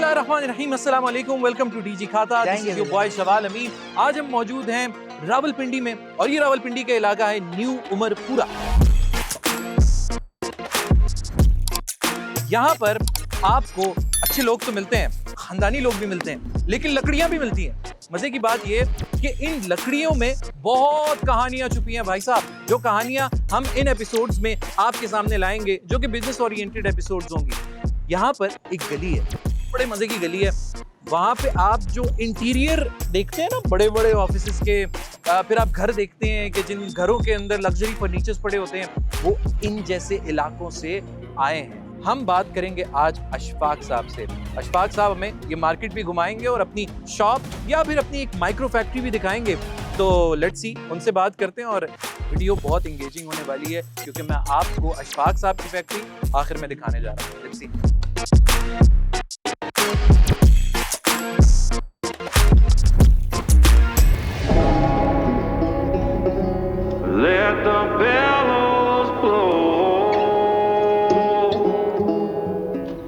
बिस्मिल्लाहिर्रहमानिर्रहीम, अस्सलाम वालेकुम, welcome to DG Khata. This is your boy Shawal Amin. आज हम मौजूद हैं रावलपिंडी में और ये रावलपिंडी का इलाका है न्यू उमरपुरा। यहाँ पर आपको अच्छे लोग तो मिलते हैं, खानदानी लोग भी मिलते हैं, लेकिन लकड़ियाँ भी मिलती हैं। मजे की बात ये कि इन लकड़ियों में बहुत कहानियां छुपी हैं भाई साहब, जो कहानियां हम इन एपिसोड्स में आपके सामने लाएंगे, जो कि बिजनेस ओरिएंटेड एपिसोड्स होंगी। यहाँ पर एक गली है, बड़े मजे की गली है। वहां पे आप जो इंटीरियर देखते हैं ना बड़े बड़े ऑफिसेज के, फिर आप घर देखते हैं कि जिन घरों के अंदर लग्जरी फर्नीचर्स पड़े होते हैं, वो इन जैसे इलाकों से आए हैं। हम बात करेंगे आज अशफाक साहब से। अशफाक साहब हमें ये मार्केट भी घुमाएंगे और अपनी शॉप या फिर अपनी एक माइक्रो फैक्ट्री भी दिखाएंगे। तो लेट्स सी, उनसे बात करते हैं और वीडियो बहुत इंगेजिंग होने वाली है, क्योंकि मैं आपको अशफाक साहब की फैक्ट्री आखिर में दिखाने जा रहा हूँ। Let's see. Let the bellows blow.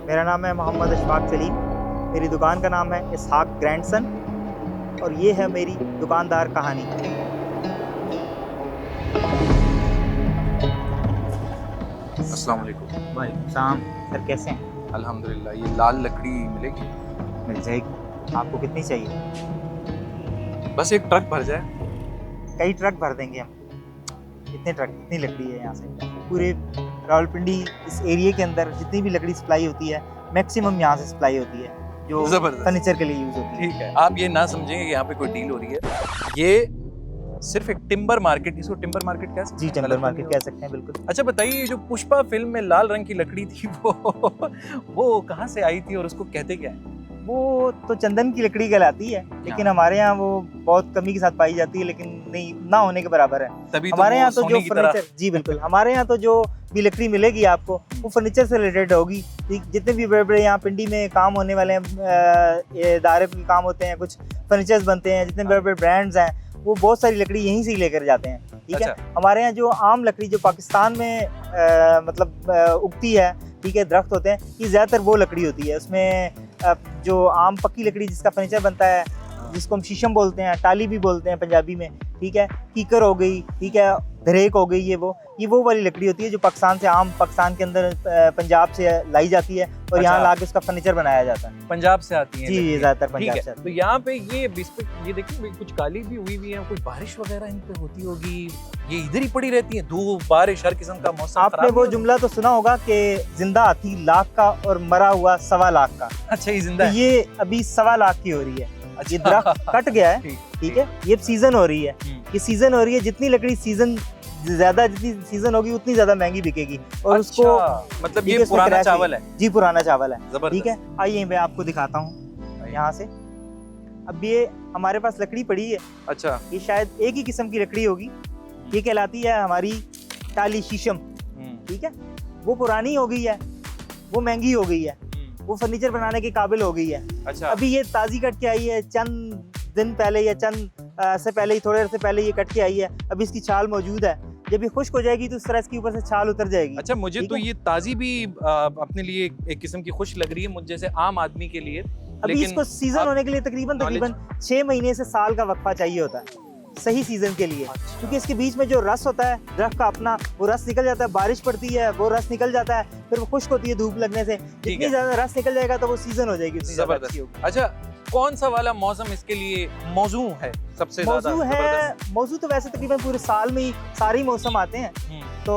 मेरा नाम है मोहम्मद अशफाक सलीम। मेरी दुकान का नाम है इसहाक ग्रैंडसन और ये है मेरी दुकानदार कहानी। अस्सलाम वालेकुम। वालेकुम सलाम। सर कैसे हैं? अल्हम्दुलिल्लाह। ये लाल लकड़ी मिलेगी? मिल जाएगी। आपको कितनी चाहिए? बस एक ट्रक भर जाए। कई ट्रक भर देंगे हम। कितने ट्रक, कितनी लकड़ी है यहाँ से? पूरे रावलपिंडी इस एरिया के अंदर जितनी भी लकड़ी सप्लाई होती है, मैक्सिमम यहाँ से सप्लाई होती है, जो फर्नीचर के लिए यूज होती है। ठीक है, आप ये ना समझेंगे कि यहाँ पे कोई डील हो रही है। ये सिर्फ एक टिम्बर मार्केट, इसको टिम्बर मार्केट कह सकते हैं? जी, टिम्बर मार्केट कह सकते हैं, बिल्कुल। अच्छा बताइए, जो पुष्पा फिल्म में लाल रंग की लकड़ी थी वो कहाँ से आई थी और उसको कहते क्या है? वो तो चंदन की लकड़ी कहलाती है, लेकिन हमारे यहाँ वो बहुत कमी के साथ पाई जाती है, लेकिन नहीं ना होने के बराबर है। तभी हमारे यहाँ तो जो फर्नीचर, जी बिल्कुल, हमारे यहाँ तो जो भी लकड़ी मिलेगी आपको वो फर्नीचर से रिलेटेड होगी। जितने भी बड़े बड़े यहाँ पिंडी में काम होने वाले हैं, इदारे में काम होते हैं, कुछ फर्नीचर्स बनते हैं, जितने बड़े बड़े ब्रांड्स हैं, वो बहुत सारी लकड़ी यहीं से ही लेकर जाते हैं। ठीक है। हमारे यहाँ जो आम लकड़ी जो पाकिस्तान में मतलब उगती है, ठीक है, दरख्त होते हैं, ये ज़्यादातर वो लकड़ी होती है। उसमें जो आम पक्की लकड़ी जिसका फर्नीचर बनता है, जिसको हम शीशम बोलते हैं, टाली भी बोलते हैं पंजाबी में, ठीक है, कीकर हो गई, ठीक है, धरेक हो गई, ये वो वाली लकड़ी होती है जो पाकिस्तान से, आम पाकिस्तान के अंदर पंजाब से लाई जाती है और यहाँ लाके उसका फर्नीचर बनाया जाता है। पंजाब से आती है जी, ज़्यादातर पंजाब से। तो यहाँ पे ये देखिए कुछ काली भी हुई हुई है, कुछ बारिश वगैरह इन पे होती होगी, ये इधर ही पड़ी रहती है, धूप बारिश हर किस्म का मौसम। आपने वो जुमला तो सुना होगा कि जिंदा हाथी लाख का और मरा हुआ 1.25 लाख का। अच्छा, ये जिंदा है? ये अभी 1.25 लाख की हो रही है। अच्छा। ये दरख्त कट गया है, ठीक है, ये सीजन हो रही है, ये सीजन हो रही है। जितनी लकड़ी सीजन ज्यादा, जितनी सीजन होगी उतनी ज्यादा महंगी बिकेगी। और अच्छा, उसको मतलब ये पुराना चावल है? जी, पुराना चावल है। ठीक है, आइए मैं आपको दिखाता हूँ यहाँ से। अब ये हमारे पास लकड़ी पड़ी है। अच्छा, ये शायद एक ही किस्म की लकड़ी होगी। ये कहलाती है हमारी टाली शीशम। ठीक है, वो पुरानी हो गई है, वो महंगी हो गई है, वो फर्नीचर बनाने के काबिल हो गई है। अच्छा। अभी ये ताजी कट के आई है, चंद दिन पहले या चंद से पहले ही, थोड़े से पहले ये कट के आई है। अभी इसकी छाल मौजूद है, जब ये खुश्क हो जाएगी तो इस तरह इसके ऊपर से छाल उतर जाएगी। अच्छा, मुझे तो ये ताजी भी अपने लिए एक किस्म की खुश लग रही है, मुझे जैसे आम आदमी के लिए। अभी इसको सीजन होने के लिए तकरीबन 6 महीने से साल का वक्फा चाहिए होता है सही सीजन के लिए। क्योंकि इसके बीच में जो रस होता है दरख्त का अपना, वो रस निकल जाता है, बारिश पड़ती है, वो रस निकल जाता है, फिर वो खुश्क होती है धूप लगने से। जितनी ज्यादा रस निकल जाएगा तो वो सीजन हो जाएगी, उतनी ज्यादा अच्छी होगी। अच्छा, कौन सा वाला मौसम इसके लिए मौजू है सबसे ज्यादा? मौजू तो वैसे तकरीबन पूरे साल में ही सारे मौसम आते हैं। तो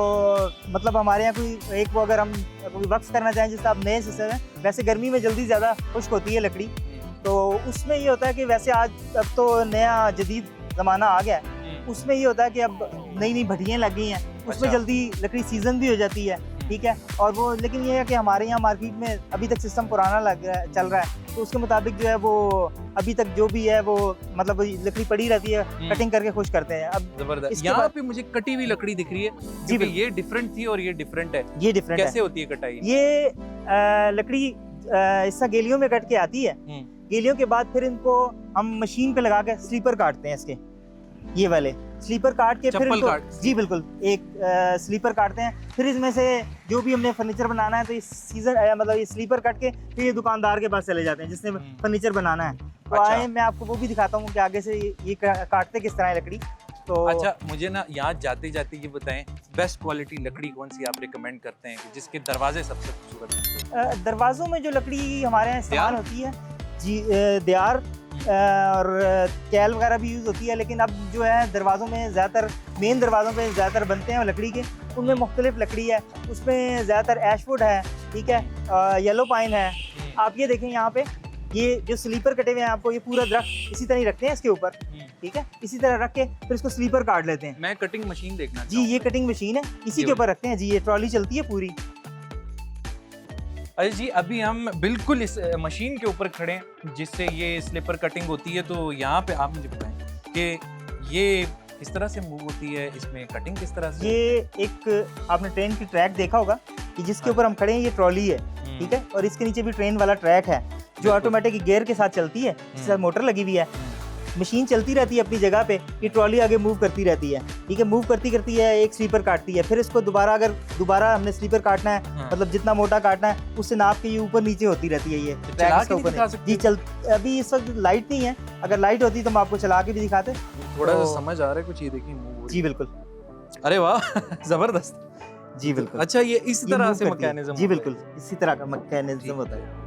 मतलब हमारे यहाँ कोई एक, वो अगर हम कोई वक्फ करना चाहें जिससे आप नए सिस्टम है, वैसे गर्मी में जल्दी ज्यादा खुश्क होती है लकड़ी, तो उसमें ये होता है कि वैसे अब तो नया जदीद ज़माना आ गया है, उसमें ये होता है कि अब नई नई भट्टियाँ लग गई हैं, उसमें जल्दी लकड़ी सीजन भी हो जाती है। ठीक है, और वो, लेकिन ये है कि हमारे यहाँ मार्केट में अभी तक सिस्टम पुराना चल रहा है, तो उसके मुताबिक जो है वो अभी तक जो भी है वो मतलब लकड़ी पड़ी रहती है, कटिंग करके खुश करते हैं। अब जबरदस्त। यहाँ पे मुझे कटी हुई लकड़ी दिख रही है जी, ये डिफरेंट थी और ये डिफरेंट है। ये डिफरेंट कैसे होती है कटाई? ये लकड़ी इसका गेलियों में कट के आती है। गेलियों के बाद फिर इनको हम मशीन पे लगा के स्लीपर काटते हैं इसके। ये वाले स्लीपर काट के फिर चप्पल इनको, काट। जी बिल्कुल, एक स्लीपर काटते हैं, फिर इसमें से जो भी हमने फर्नीचर बनाना है तो इस सीजन मतलब ये स्लीपर काट के फिर ये दुकानदार के पास चले जाते हैं जिसने फर्नीचर बनाना है। तो अच्छा। आए मैं आपको वो भी दिखाता हूँ कि आगे से ये काटते किस तरह है लकड़ी। तो अच्छा, मुझे ना यहाँ जाते जाते ये बताएं, बेस्ट क्वालिटी लकड़ी कौन सी आप रिकमेंड करते हैं कि जिसके दरवाजे सबसे खूबसूरत हैं? दरवाजों में जो लकड़ी हमारे यहाँ इस्तेमाल देयार? होती है जी, देयार और कैल वगैरह भी यूज़ होती है, लेकिन अब जो है दरवाज़ों में ज़्यादातर मेन दरवाज़ों पे ज़्यादातर बनते हैं लकड़ी के, उनमें मुख्तलिफ लकड़ी है, उसमें ज़्यादातर एशवुड है, ठीक है, येलो पाइन है। आप ये देखें यहाँ पे ये जो स्लीपर कटे हुए हैं आपको ये पूरा दरख्त इसी तरह ही रखते हैं इसके ऊपर, ठीक है, इसी तरह रख के फिर इसको स्लीपर काट लेते हैं। मैं कटिंग मशीन देखना जी ये कटिंग मशीन है, इसी के ऊपर रखते हैं जी, ये ट्रॉली चलती है पूरी। अरे जी, अभी हम बिल्कुल इस मशीन के ऊपर खड़े हैं जिससे ये स्लीपर कटिंग होती है। तो यहाँ पे आप मुझे बताएं कि ये किस तरह से मूव होती है, इसमें कटिंग किस तरह से? ये एक आपने ट्रेन की ट्रैक देखा होगा कि जिसके ऊपर हम खड़े हैं, ये ट्रॉली है, ठीक है, और इसके नीचे भी ट्रेन वाला ट्रैक है जो ऑटोमेटिक गियर के साथ चलती है, इसके साथ मोटर लगी हुई है, मशीन चलती रहती है अपनी जगह पे, ये ट्रॉली आगे मूव करती रहती है, ठीक है, मूव करती करती है, एक स्लीपर काटती है, फिर इसको दोबारा अगर दोबारा हमने स्लीपर काटना है, मतलब जितना मोटा काटना है उससे नाप के ये ऊपर नीचे होती रहती है। ये चला के नहीं दिखा सकते? जी चल, अभी इस वक्त लाइट नहीं है, अगर लाइट होती तो हम आपको चला के भी दिखाते। थोड़ा सा तो- समझ आ रहा है कुछ, ये देखिए मूव हो रही जी बिल्कुल, है। अरे वाह जबरदस्त। जी बिल्कुल। अच्छा, ये इस ये तरह move से करती है। मैकेनिज्म? जी बिल्कुल, इसी तरह का मैकेनिज्म ठीक होता है।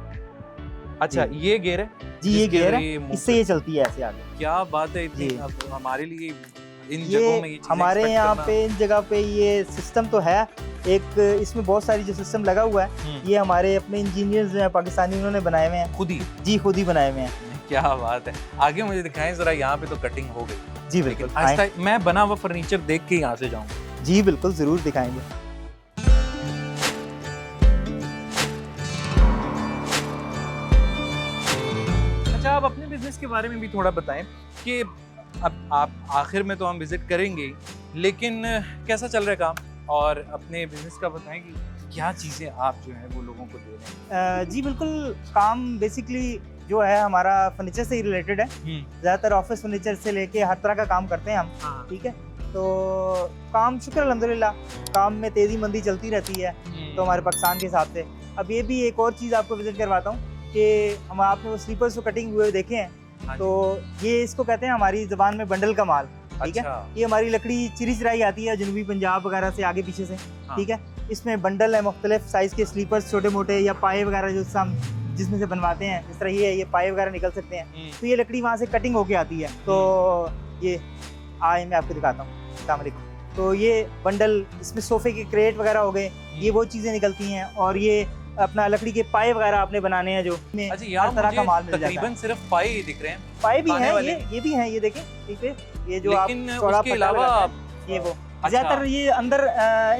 अच्छा, ये गियर है जी ये जिसके गियर जरिए है, move इससे ये चलती है ऐसे आगे। क्या बात है इतनी। जी। अब हमारे लिए इन जगहों में ये ये चीजें हमारे expect यहाँ करना- पे इन जगह पे ये सिस्टम तो है, एक इसमें बहुत सारी जो सिस्टम लगा हुआ है, ये हमारे अपने इंजीनियर्स जो हैं पाकिस्तानी, उन्होंने बनाए हुए हैं, खुद ही। जी खुद ही बनाए हुए हैं। क्या बात है, आगे मुझे दिखाएं जरा। यहाँ पे तो कटिंग हो गई, जी लेकिन बिल्कुल, आहिस्ता मैं बना हुआ फर्नीचर देख के यहाँ से जाऊंगा। जी बिल्कुल ज़रूर दिखाएंगे। अच्छा, आप अपने बिजनेस के बारे में भी थोड़ा बताएं कि अब आप आखिर में तो हम विजिट करेंगे ही, लेकिन कैसा चल रहा है काम, और अपने बिजनेस का बताएं कि क्या चीज़ें आप जो है वो लोगों को दे रहे हैं। जी बिल्कुल, काम बेसिकली जो है हमारा फर्नीचर से ही रिलेटेड है, ज़्यादातर ऑफिस फर्नीचर से लेके हर तरह का काम करते हैं हम, हाँ। ठीक है। तो काम शुक्र अल्हम्दुलिल्लाह, काम में तेज़ी मंदी चलती रहती है तो हमारे पाकिस्तान के हिसाब से। अब ये भी एक और चीज़ आपको विजिट करवाता हूँ कि हम आपने वो स्लीपर्स को कटिंग हुए देखे हैं, हाँ तो ये इसको कहते हैं हमारी ज़बान में बंडल का माल, ठीक है। अच्छा। ये हमारी लकड़ी चिरी चिराई आती है जनूबी पंजाब वगैरह से, आगे पीछे से, हाँ। ठीक है। इसमें बंडल है मुख्तलिफ साइज़ के स्लीपर्स, छोटे मोटे या पाए वगैरह जो हम जिसमें से बनवाते हैं, इस तरह ये पाए वगैरह निकल सकते हैं, तो ये लकड़ी वहाँ से कटिंग होके आती है। तो ये आए मैं आपको दिखाता हूँ। अस्सलाम वालेकुम। तो ये बंडल, इसमें सोफे के क्रेट वगैरह हो गए, ये वो चीज़ें निकलती हैं, और ये अपना लकड़ी के पाए वगैरह आपने बनाने हैं जो अच्छा, हर यहाँ तरह का माल मुझे मिल जाता तकरीबन है। सिर्फ पाए ही दिख रहे हैं, पाए भी खाने हैं, वाले। ये भी हैं, ये देखें ठीक है, ये जो आप लेकिन चौड़ा उसके पट्टा अलावा लगाते हैं, ये वो अच्छा। ज्यादातर ये अंदर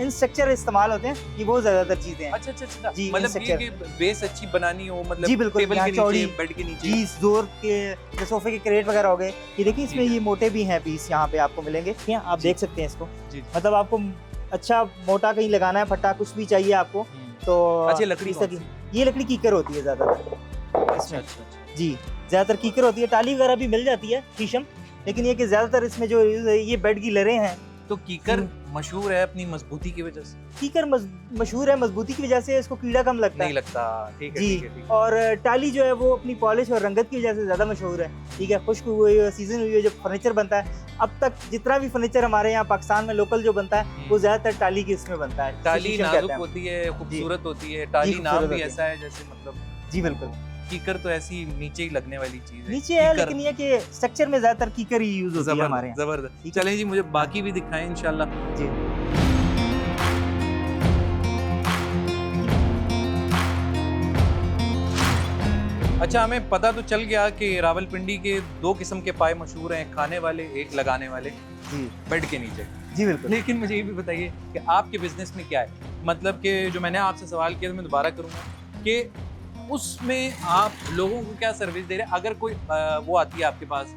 इन स्ट्रक्चर इस्तेमाल होते हैं, ये वो ज्यादातर चीजें हैं। अच्छा अच्छा अच्छा, जी, मतलब ये structure। कि बेस अच्छी बनानी हो, मतलब जी बिल्कुल, टेबल यहाँ के नीचे, चौड़ी, बेड के नीचे। जी जोर के सोफे के क्रेट वगैरह हो गए, ये देखिए इसमें ठीक है। ये मोटे भी हैं पीस, यहाँ पे आपको मिलेंगे, यहाँ आप जी। देख सकते हैं इसको। जी। मतलब आपको अच्छा मोटा कहीं लगाना है, फट्टा कुछ भी चाहिए आपको, तो अच्छा, लकड़ी इस कौन तरह सी? की- ये लकड़ी कीकर होती है ज्यादातर अच्छा इसमें। अच्छा। जी ज्यादातर कीकर होती है, टाली वगैरह भी मिल जाती है शीशम, लेकिन ये कि ज्यादातर इसमें जो यूज है ये बेड की लरें हैं। तो कीकर मशहूर है अपनी मजबूती की वजह से, कीकर मशहूर है मजबूती की वजह से, इसको कीड़ा कम लगता नहीं है। लगता। ठीक है जी, ठीक है ठीक है। और टाली जो है वो अपनी पॉलिश और रंगत की वजह से ज़्यादा मशहूर है, ठीक है। खुश्क हुई सीजन हुई है जब फर्नीचर बनता है, अब तक जितना भी फर्नीचर हमारे यहाँ पाकिस्तान में लोकल जो बनता है वो ज़्यादातर टाली के इसमें बनता है। टाली शीशम नाजुक कहते हैं। होती है, खूबसूरत होती है, टाली नाम खूबसूरत भी होती है। ऐसा है जैसे, मतलब जी बिल्कुल, कीकर तो ऐसी नीचे ही लगने वाली चीज है। नीचे है, कीकर- लेकिन ये कि स्ट्रक्चर में ज़्यादातर कीकर ही यूज़ होती है हमारे यहाँ। जबरदस्त। ठीक है। चलें जी, मुझे बाकी भी दिखाएं इंशाल्लाह। जी अच्छा, हमें पता तो चल गया कि रावलपिंडी के 2 किस्म के पाए मशहूर हैं, खाने वाले, एक लगाने वाले जी बेड के नीचे। जी बिल्कुल। लेकिन मुझे ये भी बताइए कि आपके बिजनेस में क्या है, मतलब कि जो मैंने आपसे सवाल किया तो मैं दोबारा करूँगा कि उसमें आप लोगों को क्या सर्विस दे रहे हैं। अगर कोई वो आती है आपके पास,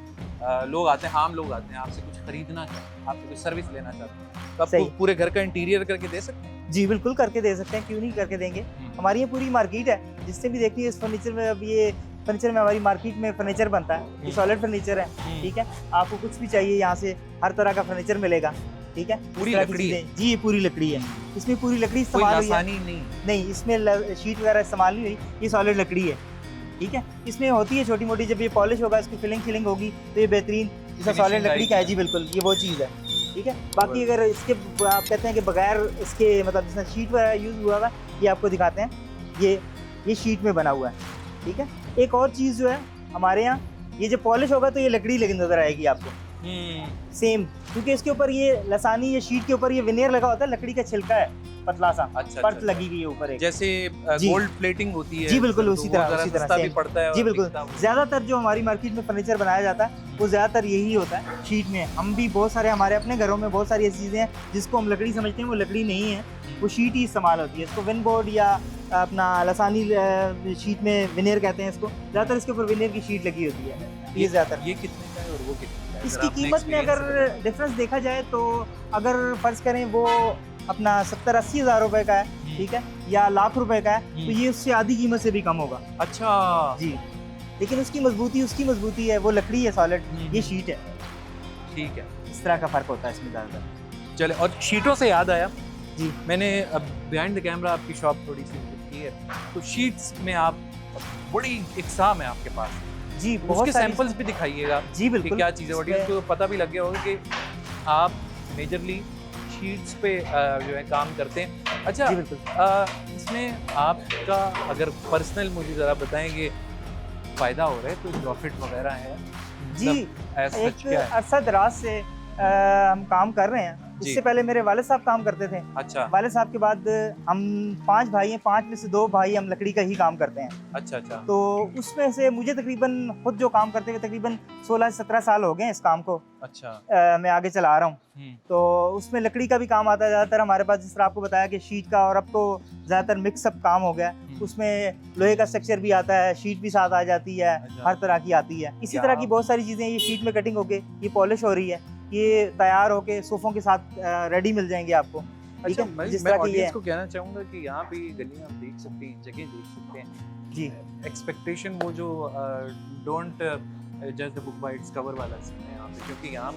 लोग आते हैं, आम लोग आते हैं, आपसे कुछ खरीदना चाहते हैं, आपसे कुछ सर्विस लेना चाहते हैं, तो आप सही। पूरे घर का इंटीरियर करके दे सकते हैं? जी बिल्कुल करके दे सकते हैं, क्यों नहीं करके देंगे। हमारी ये पूरी मार्केट है, जिससे भी देखिए इस फर्नीचर में अब ये फर्नीचर में हमारी मार्केट में फर्नीचर बनता है, ये सॉलिड फर्नीचर है, ठीक है। आपको कुछ भी चाहिए यहाँ से हर तरह का फर्नीचर मिलेगा, ठीक है। पूरी इस तरह की लकड़ी है? चीजें- जी, ये पूरी लकड़ी है, इसमें पूरी लकड़ी कोई इस्तेमाल हुई है। आसानी नहीं। नहीं, इसमें शीट वगैरह इस्तेमाल नहीं हुई, ये सॉलिड लकड़ी है, ठीक है। इसमें होती है छोटी मोटी, जब ये पॉलिश होगा, इसकी फिलिंग होगी तो ये बेहतरीन जैसा Finishing सॉलिड लकड़ी का है। आएगी। जी बिल्कुल, ये वो चीज़ है, ठीक है। बाकी अगर इसके आप कहते हैं कि बगैर इसके मतलब जिसमें शीट वगैरह यूज़ हुआ हुआ, ये आपको दिखाते हैं, ये शीट में बना हुआ है, ठीक है। एक और चीज़ जो है हमारे यहाँ, ये जो पॉलिश होगा तो ये लकड़ी लेकिन नज़र आएगी आपको सेम, क्योंकि इसके ऊपर ये लसानी, ये शीट के ऊपर ये विनियर लगा होता है, लकड़ी का छिलका है पतला सा, अच्छा, परत अच्छा, लगी हुई है ऊपर एक। जैसे जी। गोल्ड प्लेटिंग होती है। जी बिल्कुल, तो उसी वो तरह ज़रा उसी तरह सस्ता भी सेम। पड़ता है जी और बिल्कुल, बिकता वो। ज़्यादातर जो हमारी मार्केट में फर्नीचर बनाया जाता है वो ज़्यादातर यही होता है शीट में। हम भी बहुत सारे, हमारे अपने घरों में बहुत सारी ऐसी चीज़ें हैं जिसको हम लकड़ी समझते हैं, वो लकड़ी नहीं है, वो शीट ही इस्तेमाल होती है। इसको विन बोर्ड या अपना लसानी शीट में विनियर कहते हैं इसको, ज़्यादातर इसके ऊपर विनियर की शीट लगी होती है, ये ज़्यादातर। ये कितने का है और वो कितने का है? इसकी ज़रा अपने कीमत में experience से अगर डिफरेंस देखा जाए तो अगर फ़र्ज़ करें वो अपना 70-80 हज़ार रुपए का है, ठीक है, या लाख रुपए का है, तो ये उससे आधी कीमत से भी कम होगा। बताएं। अच्छा जी, लेकिन उसकी मजबूती है, वो लकड़ी है सॉलिड, ये शीट है, ठीक है। इस तरह का फ़र्क होता है इसमें ज़्यादातर। चले, और शीटों से याद आया, जी मैंने अब बिहाइंड द कैमरा आपकी शॉप थोड़ी सी विजिट की है, तो शीट्स में आप बड़ी इकसाम है आपके पास, जी, उसके बहुत सारी- सैंपल्स भी दिखाइएगा जी कि बिल्कुल, क्या चीज़ें बड़ी, इसमें- उसको पता भी लग गया होगा कि आप मेजरली शीट्स पे जो है काम करते हैं। अच्छा, जी बिल्कुल। इसमें आपका अगर पर्सनल मुझे ज़रा बताएं कि फ़ायदा हो रहा है, कोई प्रॉफिट वगैरह है? जी, मतलब as such एक क्या है? अरसा दराज से हम काम कर रहे हैं। जी। इससे पहले मेरे वालिद साहब काम करते थे। अच्छा वालिद साहब के बाद हम 5 भाई हैं, 5 में से 2 भाई हम लकड़ी का ही काम करते हैं। अच्छा अच्छा। तो उसमें से मुझे तकरीबन खुद जो काम करते हुए तकरीबन 16 से 17 साल हो गए हैं इस काम को, अच्छा। मैं आगे चला रहा हूँ। तो उसमें लकड़ी का भी काम आता है ज़्यादातर हमारे पास, जिस तरह आपको बताया कि शीट का, और अब तो ज़्यादातर मिक्सअप काम हो गया है। उसमें लोहे का स्ट्रक्चर भी आता है, शीट भी साथ आ जाती है, अच्छा। हर तरह की आती है। इसी क्या तरह की बहुत सारी चीज़ें, ये शीट में कटिंग होके ये पॉलिश हो रही है, ये तैयार होके सोफ़ों के साथ रेडी मिल जाएंगे आपको, ठीक अच्छा, है, जिस मैं तरह की ये ऑडियंस है। को कहना चाहूँगा कि यहाँ पे गलियाँ आप देख सकते हैं, जगह देख सकते हैं। जी एक्सपेक्टेशन वो जो डोंट जज the book by its cover वाला सीन है यहाँ पे, क्योंकि यहाँ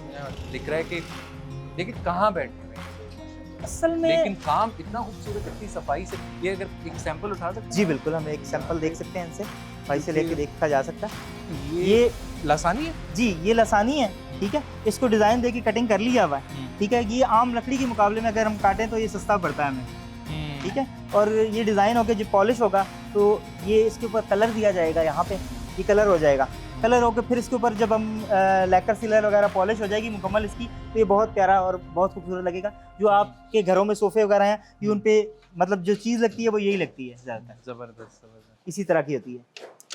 दिख रहा है कि देखिए कहाँ बैठे हुए हैं, असल में लेकिन काम इतना खूबसूरत, इतनी सफाई से। ये अगर एक सैंपल उठा सकते जी बिल्कुल, हम एक सैंपल देख सकते हैं इनसे, भाई से लेके देखा जा सकता है। हैं, ये लासानी है। जी, ये लसानी है, ठीक है, इसको डिज़ाइन देके कटिंग कर लिया हुआ है, ठीक है। ये आम लकड़ी के मुकाबले में अगर हम काटें तो ये सस्ता पड़ता है हमें, ठीक है। और ये डिज़ाइन होके जो पॉलिश होगा तो ये इसके ऊपर कलर दिया जाएगा, यहाँ पे ये कलर हो जाएगा, कलर होके फिर इसके ऊपर जब हम लैकर सीलर वगैरह पॉलिश हो जाएगी मुकम्मल इसकी, तो ये बहुत प्यारा और बहुत खूबसूरत लगेगा। जो आपके घरों में सोफ़े वगैरह हैं, ये उन पे मतलब जो चीज़ लगती है वो यही लगती है ज़्यादातर, जबरदस्त जबरदस्त। इसी तरह की होती है।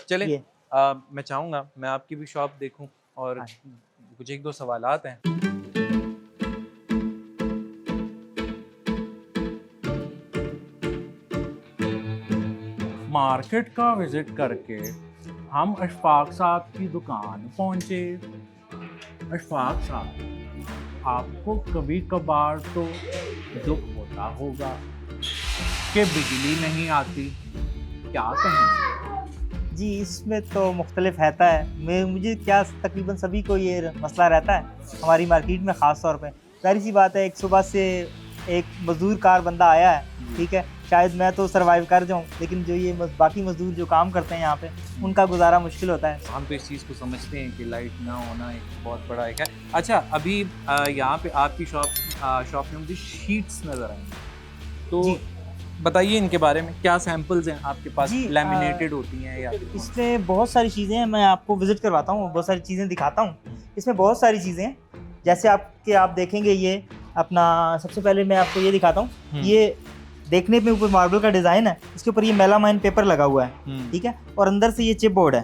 चले, ये मैं चाहूँगा मैं आपकी भी शॉप देखूँ, और हाँ। कुछ एक दो सवालात हैं। मार्केट का विजिट करके हम अशफाक साहब की दुकान पहुंचे। अशफाक साहब, आपको कभी कभार तो दुख होता होगा कि बिजली नहीं आती, क्या कहें? जी, इसमें तो मुख्तलिफ रहता है, मुझे क्या तकरीबन सभी को ये मसला रहता है हमारी मार्केट में ख़ास तौर पे। जाहिर सी बात है, एक सुबह से एक मज़दूर कार बंदा आया है, ठीक है, शायद मैं तो सर्वाइव कर जाऊँ, लेकिन जो ये बाकी मज़दूर जो काम करते हैं यहाँ पे, उनका गुजारा मुश्किल होता है। हम तो इस चीज़ को समझते हैं कि लाइट ना होना एक बहुत बड़ा एक है। अच्छा, अभी यहाँ पे आपकी शॉप में मुझे शीट्स नज़र आई, तो जी। बताइए इनके बारे में, क्या सैंपल्स हैं आपके पास? जी, लैमिनेटेड होती हैं या इसमें बहुत सारी चीज़ें हैं, मैं आपको विज़िट करवाता हूँ, बहुत सारी चीज़ें दिखाता हूँ। इसमें बहुत सारी चीज़ें हैं, जैसे आप देखेंगे, ये अपना सबसे पहले मैं आपको ये दिखाता हूँ। ये देखने में ऊपर मार्बल का डिज़ाइन है, इसके ऊपर ये मेलामाइन पेपर लगा हुआ है, ठीक है, और अंदर से ये चिप बोर्ड है,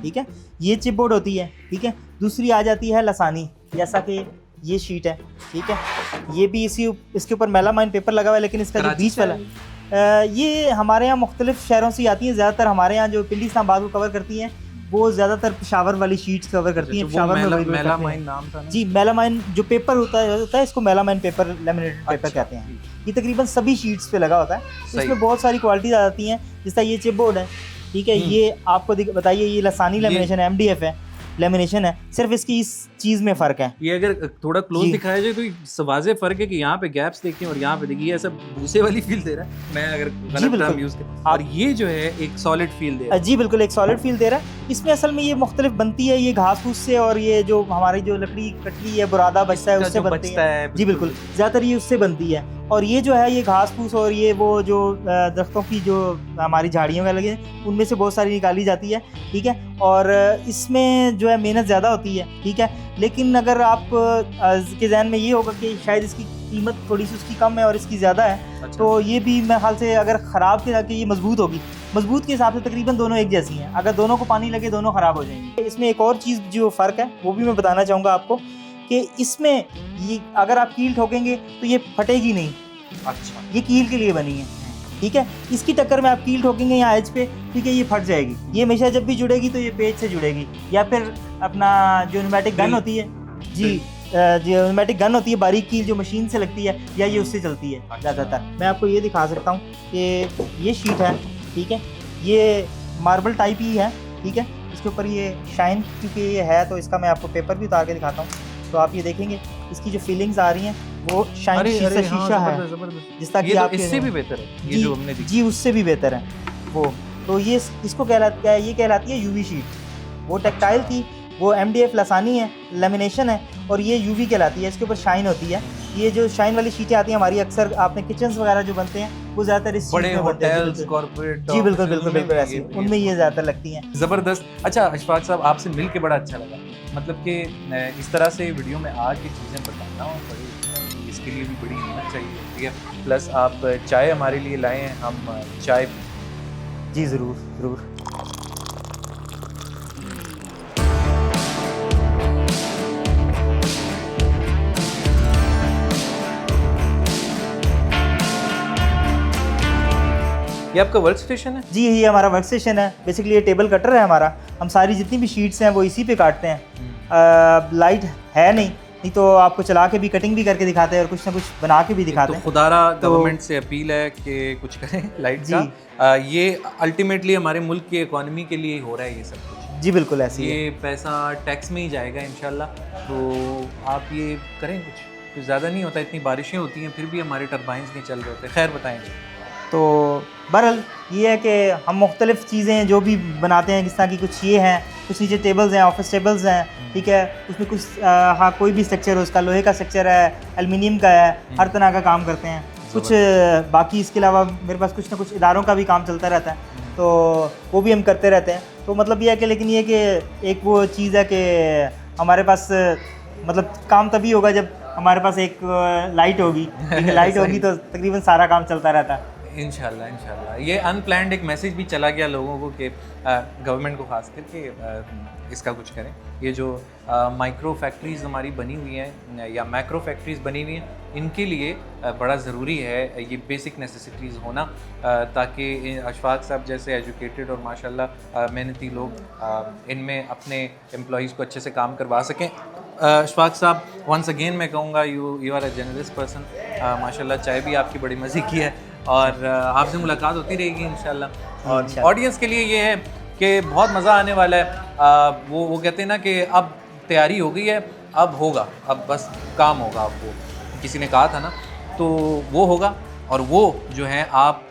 ठीक है, ये चिप बोर्ड होती है, ठीक है। दूसरी आ जाती है लसानी, जैसा कि ये शीट है, ठीक है, ये भी इसके ऊपर मेलामाइन पेपर लगा हुआ है, लेकिन इसका जो बीच वाला ये हमारे यहाँ मुख्तलिफ शहरों से आती हैं। ज़्यादातर हमारे यहाँ जो पिंडी इस्लामाबाद को कवर करती हैं, वो ज़्यादातर पेशावर वाली शीट्स कवर करती हैं। पेशावर में वही मेलामाइन नाम था ना? जी, मेलामाइन जो पेपर होता है इसको मेलामाइन पेपर, लैमिनेटेड पेपर कहते हैं। ये तकरीबन सभी शीट्स पे लगा होता है। इसमें बहुत सारी क्वालिटीज आ जाती हैं, जैसा ये चिप बोर्ड है, ठीक है। ये आपको बताइए, ये लसानी लेमिनेशन है, MDF है, लेमिनेशन है, सिर्फ इसकी इस चीज में फर्क है। ये अगर थोड़ा क्लोज जी। दिखाया जाए तो वाज़ेह फर्क है कि यहाँ पे गैप्स देखिए और यहाँ पे देखिए, ये ऐसा भूसे वाली फील दे रहा है, मैं अगर गलत बिल्कुल। टर्म यूज करूं, और ये जो है एक सॉलिड फील दे रहा है। जी बिल्कुल, एक सॉलिड फील दे रहा है। इसमें असल में ये मुख्तलिफ बनती है, ये घास फूस से, और ये जो हमारी जो लकड़ी कटली है, बुरादा बचता है, इसका उससे जो बनती बचता है। है, जी बिल्कुल, ज़्यादातर ये उससे बनती है। और ये जो है, ये घास फूस और ये वो जो दरख्तों की जो हमारी झाड़ियों में लगे, उनमें से बहुत सारी निकाली जाती है, ठीक है। और इसमें जो है मेहनत ज़्यादा होती है, ठीक है। लेकिन अगर आप के जहन में ये होगा कि शायद इसकी कीमत थोड़ी सी उसकी कम है और इसकी ज़्यादा है, अच्छा। तो ये भी मेरे ख्याल से अगर ख़राब के जाके ये मजबूत होगी, मजबूत के हिसाब से तकरीबन दोनों एक जैसी हैं। अगर दोनों को पानी लगे, दोनों ख़राब हो जाएंगी। इसमें एक और चीज़ जो फ़र्क है वो भी मैं बताना चाहूँगा आपको, कि इसमें ये अगर आप कील ठोकेंगे तो ये फटेगी नहीं। अच्छा, ये कील के लिए बनी है, ठीक है। इसकी टक्कर में आप कील ठोकेंगे यहाँ एज पे, ठीक है, ये फट जाएगी। ये हमेशा जब भी जुड़ेगी तो ये पेज से जुड़ेगी, या फिर अपना जो न्यूमेटिक गन होती है, जी जो न्यूमेटिक गन होती है, बारीक कील जो मशीन से लगती है, या ये उससे चलती है ज़्यादातर। मैं आपको ये दिखा सकता हूँ कि ये शीट है, ठीक है, ये मार्बल टाइप ही है, ठीक है। इसके ऊपर ये शाइन क्योंकि ये है, तो इसका मैं आपको पेपर भी उतार के दिखाता हूँ, तो आप ये देखेंगे इसकी जो फीलिंग्स आ रही हैं वो शाइन शीशा है, जिस तक कि आप इससे भी बेहतर है ये जो हमने देखी। जी उससे भी बेहतर है वो। तो ये इसको कहलाता है, ये कहलाती है यूवी शीट। वो टेक्टाइल थी, वो MDF लसानी है, लेमिनेशन है, और ये यूवी कहलाती है। इसके ऊपर शाइन होती है। ये जो शाइन वाली शीटें आती हैं हमारी, अक्सर आपने किचन्स वगैरह जो बनते हैं वो ज़्यादातर इस बड़े शीट में बनते हैं। होटल्स, कॉर्पोरेट, जी बिल्कुल बिल्कुल बिल्कुल ऐसी, उनमें ये ज़्यादातर लगती हैं। ज़बरदस्त। अच्छा अशफाक साहब, आपसे मिल के बड़ा अच्छा लगा। मतलब कि इस तरह से वीडियो में आके चीज़ें बताना और बड़ी, इसके लिए भी बड़ी हिम्मत चाहिए होती है। प्लस आप चाय हमारे लिए लाए हैं, हम चाय। जी ज़रूर ज़रूर। ये आपका वर्क स्टेशन है? जी ये हमारा वर्क स्टेशन है। बेसिकली ये टेबल कटर है हमारा। हम सारी जितनी भी शीट्स हैं वो इसी पे काटते हैं। लाइट है नहीं तो आपको चला के भी कटिंग भी करके दिखाते हैं और कुछ ना कुछ बना के भी दिखाते हैं। तो खुदारा गवर्नमेंट से अपील है कि कुछ करें लाइट का। ये अल्टीमेटली हमारे मुल्क की इकोनॉमी के लिए हो रहा है ये सब कुछ। जी बिल्कुल ऐसे ये पैसा टैक्स में ही जाएगा इंशाल्लाह। तो आप ये करें कुछ ज़्यादा नहीं होता, इतनी बारिशें होती हैं फिर भी हमारे टरबाइंस नहीं चल रहे होते। खैर बताएंगे। तो बहरहाल ये है कि हम मुख्तलिफ़ चीज़ें जो भी बनाते हैं, जिस तरह की कुछ ये हैं, कुछ नीचे टेबल्स हैं, ऑफिस टेबल्स हैं, ठीक है, उसमें कुछ हाँ कोई भी स्ट्रक्चर हो, उसका लोहे का स्ट्रक्चर है, एल्युमिनियम का है, हर तरह का काम करते हैं। कुछ बाकी इसके अलावा मेरे पास कुछ ना कुछ इदारों का भी काम चलता रहता है, तो वो भी हम करते रहते हैं। तो मतलब ये है कि लेकिन ये कि एक वो चीज़ है कि हमारे पास मतलब काम तभी होगा जब हमारे पास एक लाइट होगी। लाइट होगी तो तकरीबन सारा काम चलता रहता है। इंशाल्लाह इंशाल्लाह। ये अनप्लान्ड एक मैसेज भी चला गया लोगों को कि गवर्नमेंट को खास करके इसका कुछ करें। ये जो माइक्रो फैक्ट्रीज़ हमारी बनी हुई हैं या मैक्रो फैक्ट्रीज़ बनी हुई हैं, इनके लिए बड़ा ज़रूरी है ये बेसिक नेसेसिटीज़ होना, ताकि अशफाक साहब जैसे एजुकेटेड और माशाल्लाह मेहनती लोग इनमें अपने एम्प्लॉइज़ को अच्छे से काम करवा सकें। अशफाक साहब वंस अगेन मैं कहूँगा you are a generous person. माशाल्लाह चाय भी आपकी बड़ी मज़े की है और आपसे मुलाकात होती रहेगी इंशाल्लाह। और ऑडियंस के लिए ये है कि बहुत मज़ा आने वाला है। वो कहते हैं ना कि अब तैयारी हो गई है, अब होगा, अब बस काम होगा। अब वो किसी ने कहा था ना, तो वो होगा और वो जो है आप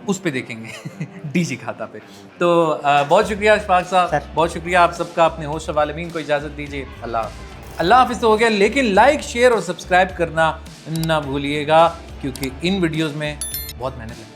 उस पे देखेंगे डीजी खाता पे। तो बहुत शुक्रिया अशफाक साहब, बहुत शुक्रिया आप सबका। अपने होस्ट वालमीन को इजाज़त दीजिए। अल्लाह हाफिज़ तो हो गया, लेकिन लाइक शेयर और सब्सक्राइब करना ना भूलिएगा, क्योंकि इन वीडियोज़ में बहुत मेहनत लगती है।